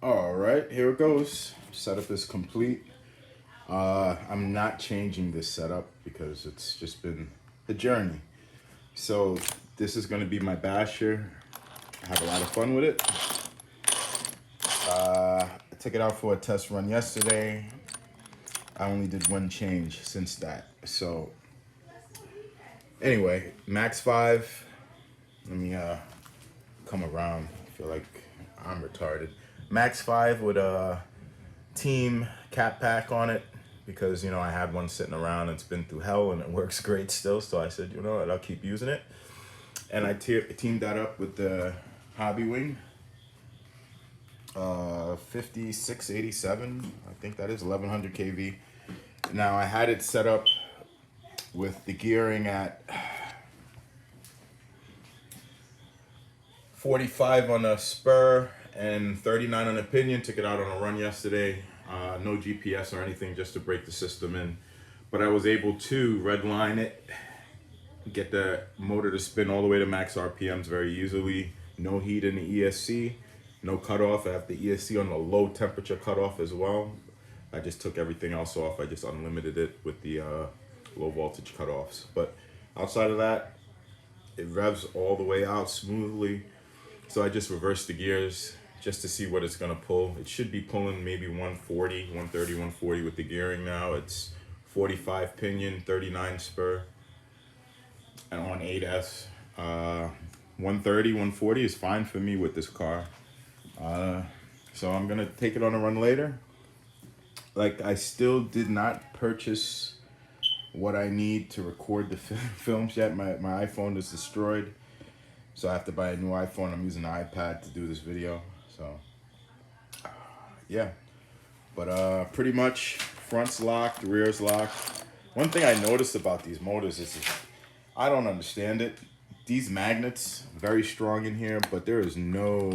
All right, here it goes. Setup is complete. I'm not changing this setup because it's just been a journey. So this is going to be my basher. I have a lot of fun with it. I took it out for a test run yesterday. I only did one change since that. So anyway, Max 5. Let me come around. I feel like I'm retarded. Max 5 with a team cat pack on it because I had one sitting around. It's been through hell and it works great still. So I said, you know what, I'll keep using it. And I teamed that up with the Hobby Wing 5687. I think that is 1100 kV. Now I had it set up with the gearing at 45 on a spur and 39 on a pinion. Took it out on a run yesterday. No GPS or anything, just to break the system in. But I was able to redline it, get the motor to spin all the way to max RPMs very easily. No heat in the ESC, no cutoff. I have the ESC on the low temperature cutoff as well. I just took everything else off. I just unlimited it with the low voltage cutoffs. But outside of that, it revs all the way out smoothly. So I just reversed the gears just to see what it's gonna pull. It should be pulling maybe 140, 130, 140 with the gearing now. It's 45 pinion, 39 spur, and on 8S. 130, 140 is fine for me with this car. So I'm gonna take it on a run later. Like, I still did not purchase what I need to record the films yet. My iPhone is destroyed. So I have to buy a new iPhone. I'm using an iPad to do this video. So yeah, but pretty much front's locked, rear's locked. One thing I noticed about these motors is I don't understand it. These magnets very strong in here, but there is no.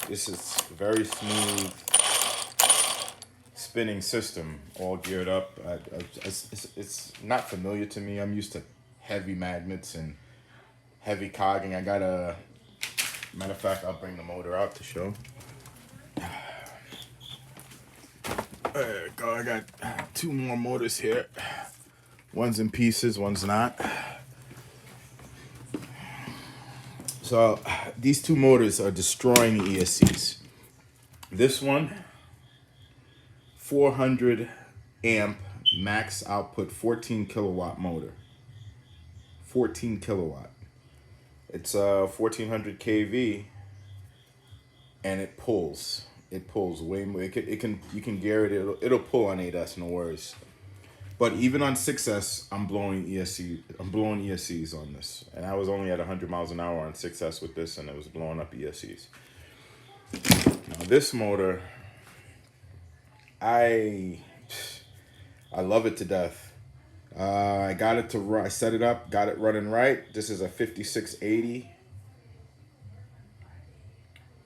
This is very smooth spinning system, all geared up. It's not familiar to me. I'm used to heavy magnets and heavy cogging. I got a matter of fact, I'll bring the motor out to show. There we go. I got two more motors here. One's in pieces, one's not. So these two motors are destroying the ESCs. This one, 400 amp max output, 14 kilowatt motor. 14 kilowatt. It's 1400 kV, and it pulls. It pulls way more. It can you can gear it. It'll pull on 8S, no worries. But even on 6S, I'm blowing ESC. I'm blowing ESCs on this, and I was only at 100 miles an hour on 6S with this, and it was blowing up ESCs. Now this motor, I love it to death. I got it to run. I set it up, got it running right. This is a 5680,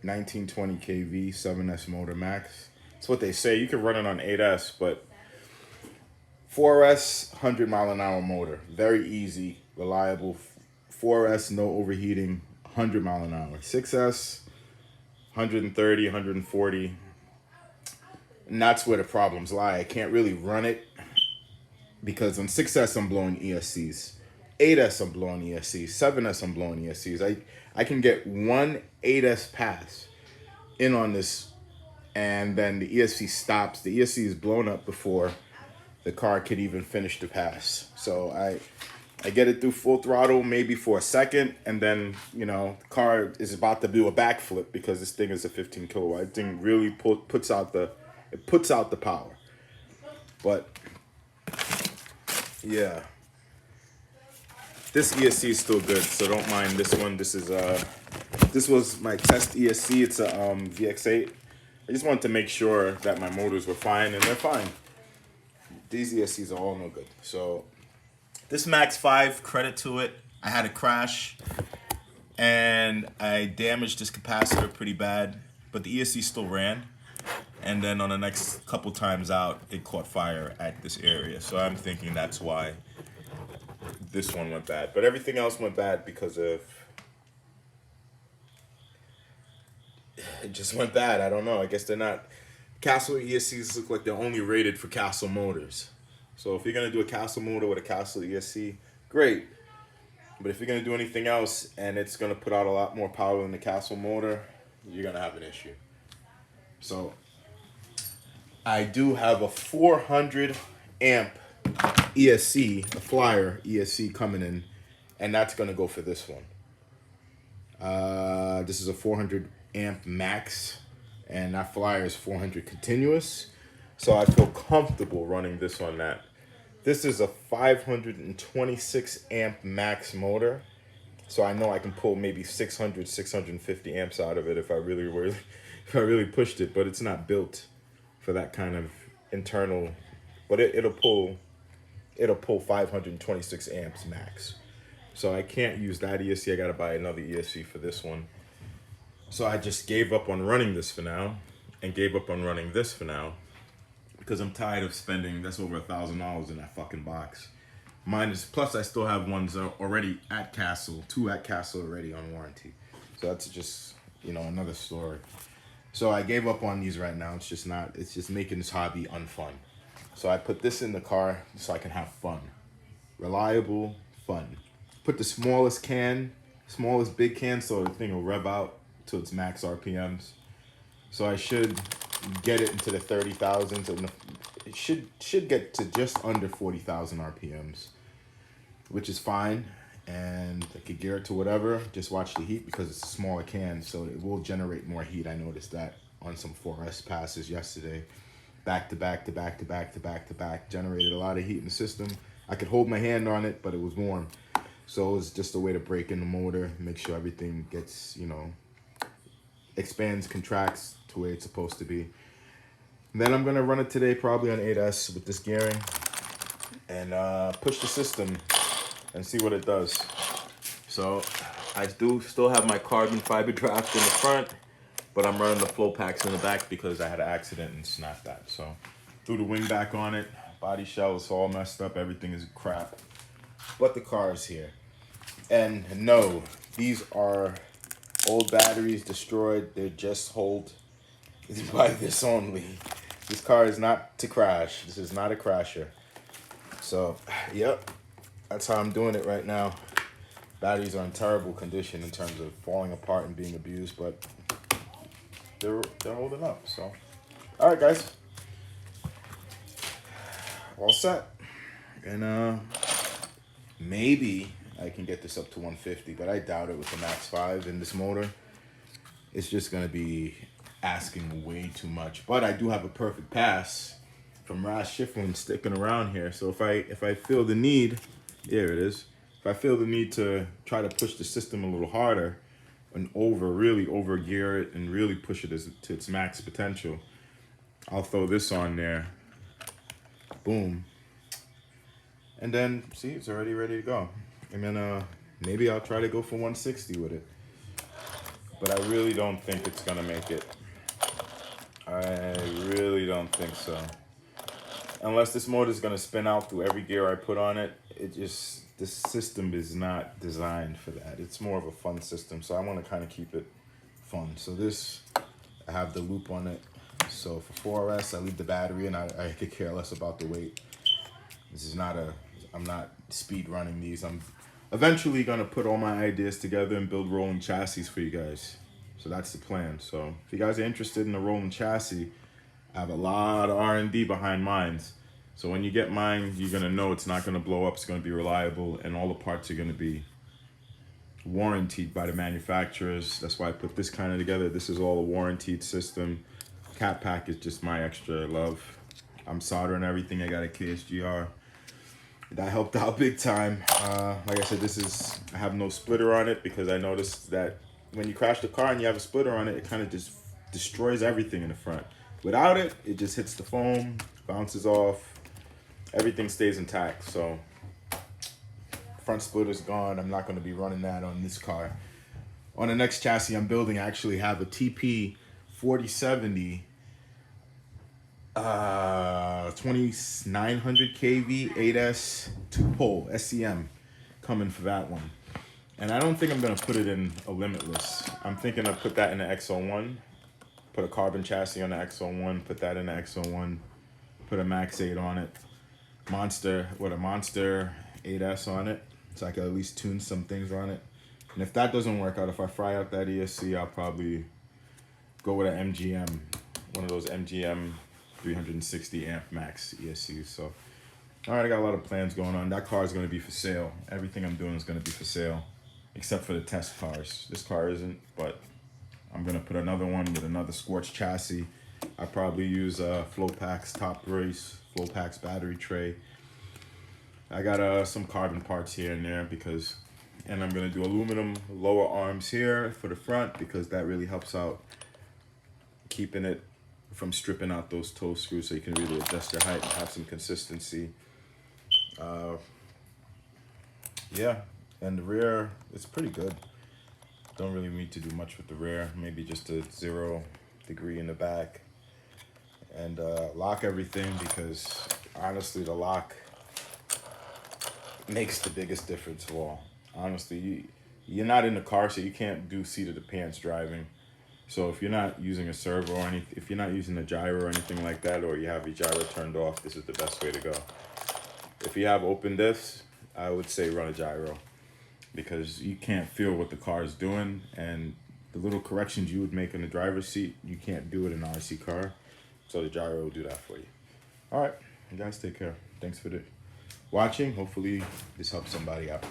1920 kV, 7S motor max. That's what they say. You can run it on 8S, but 4S, 100 mile an hour motor. Very easy, reliable. 4S, no overheating, 100 mile an hour. 6S, 130, 140. And that's where the problems lie. I can't really run it because on 6S I'm blowing ESCs. 8S I'm blowing ESCs. 7S I'm blowing ESCs. I can get one 8S pass in on this, and then the ESC stops. The ESC is blown up before the car could even finish the pass. So I get it through full throttle maybe for a second, and then the car is about to do a backflip because this thing is a 15 kilowatt. This thing really puts out the power. But yeah, this ESC is still good, so don't mind this one. This was my test ESC. It's a VX8. I just wanted to make sure that my motors were fine, and they're fine. These ESCs are all no good. So this Max 5, credit to it, I had a crash and I damaged this capacitor pretty bad, but the ESC still ran. And then on the next couple times out, it caught fire at this area. So I'm thinking that's why this one went bad. But everything else went bad because of it just went bad. I don't know. I guess they're not. Castle ESCs look like they're only rated for Castle motors. So if you're gonna do a Castle motor with a Castle ESC, great. But if you're gonna do anything else and it's gonna put out a lot more power than the Castle motor, you're gonna have an issue. So I do have a 400 amp ESC, a Flyer ESC coming in, and that's gonna go for this one. This is a 400 amp max, and that Flyer is 400 continuous. So I feel comfortable running this on that. This is a 526 amp max motor. So I know I can pull maybe 600, 650 amps out of it if I if I really pushed it, but it's not built for that kind of internal, but it'll pull 526 amps max. So I can't use that ESC. I gotta buy another ESC for this one. So I just gave up on running this for now, and gave up on running this for now, because I'm tired of spending. That's over $1,000 in that fucking box. Mine is, plus I still have ones already at Castle, 2 at Castle already on warranty. So that's just, another story. So I gave up on these right now. It's just making this hobby unfun. So I put this in the car so I can have fun. Reliable, fun. Put the smallest big can, so the thing will rev out to its max RPMs. So I should get it into the 30,000s, and it should get to just under 40,000 RPMs, which is fine. And I could gear it to whatever. Just watch the heat because it's a smaller can, so it will generate more heat. I noticed that on some 4S passes yesterday. Back to back to back to back to back to back. Generated a lot of heat in the system. I could hold my hand on it, but it was warm. So it's just a way to break in the motor, make sure everything gets, expands, contracts to where it's supposed to be. And then I'm gonna run it today probably on 8S with this gearing and push the system and see what it does. So I do still have my carbon fiber draft in the front, but I'm running the flow packs in the back because I had an accident and snapped that. So threw the wing back on it, body shell is all messed up, everything is crap. But the car is here. And no, these are old batteries destroyed. They're just hold by this only. This car is not to crash. This is not a crasher. So, yep, that's how I'm doing it right now. Batteries are in terrible condition in terms of falling apart and being abused, but they're holding up. So, all right, guys, all set. And maybe I can get this up to 150, but I doubt it with the Max 5 in this motor. It's just gonna be asking way too much. But I do have a perfect pass from Ras Schifrin sticking around here. So if I feel the need, here it is. If I feel the need to try to push the system a little harder and really over gear it and really push it to its max potential, I'll throw this on there. Boom. And then, see, it's already ready to go. And then maybe I'll try to go for 160 with it. But I really don't think it's gonna make it. I really don't think so. Unless this motor is gonna spin out through every gear I put on it, this system is not designed for that. It's more of a fun system, so I wanna kinda keep it fun. So this, I have the loop on it. So for 4S, I leave the battery and I could care less about the weight. This is not I'm not speed running these. I'm eventually gonna put all my ideas together and build rolling chassis for you guys. So that's the plan. So if you guys are interested in a rolling chassis, I have a lot of R&D behind mine. So when you get mine, you're gonna know it's not gonna blow up, it's gonna be reliable, and all the parts are gonna be warranted by the manufacturers. That's why I put this kind of together. This is all a warranted system. Cat pack is just my extra love. I'm soldering everything. I got a KSGR. That helped out big time. Like I said, I have no splitter on it because I noticed that when you crash the car and you have a splitter on it, it kind of just destroys everything in the front. Without it, it just hits the foam, bounces off, everything stays intact. So front splitter's gone. I'm not going to be running that on this car. On the next chassis I'm building, I actually have a TP 4070 2900 kV 8S 2-pole SCM coming for that one. And I don't think I'm gonna put it in a limitless. I'm thinking I'll put that in the XO1 Put a carbon chassis on the X01, put that in the X01, put a Max 8 on it. Monster 8S on it, so I can at least tune some things on it. And if that doesn't work out, if I fry out that ESC, I'll probably go with an MGM, one of those MGM 360 amp max ESCs. So, all right, I got a lot of plans going on. That car is going to be for sale. Everything I'm doing is going to be for sale, except for the test cars. This car isn't, but I'm going to put another one with another Scorch chassis. I probably use Flowpack's top brace, Flowpack's battery tray. I got some carbon parts here and there and I'm gonna do aluminum lower arms here for the front because that really helps out keeping it from stripping out those toe screws, so you can really adjust your height and have some consistency. Yeah, and the rear, it's pretty good. Don't really need to do much with the rear, maybe just a 0 degree in the back. And lock everything, because honestly the lock makes the biggest difference of all. Honestly, you're not in the car, so you can't do seat of the pants driving. So if you're not using a servo or if you're not using a gyro or anything like that, or you have your gyro turned off, this is the best way to go. If you have open diffs, I would say run a gyro, because you can't feel what the car is doing, and the little corrections you would make in the driver's seat, you can't do it in an RC car. So the gyro will do that for you. All right, you guys take care. Thanks for watching. Hopefully this helps somebody out.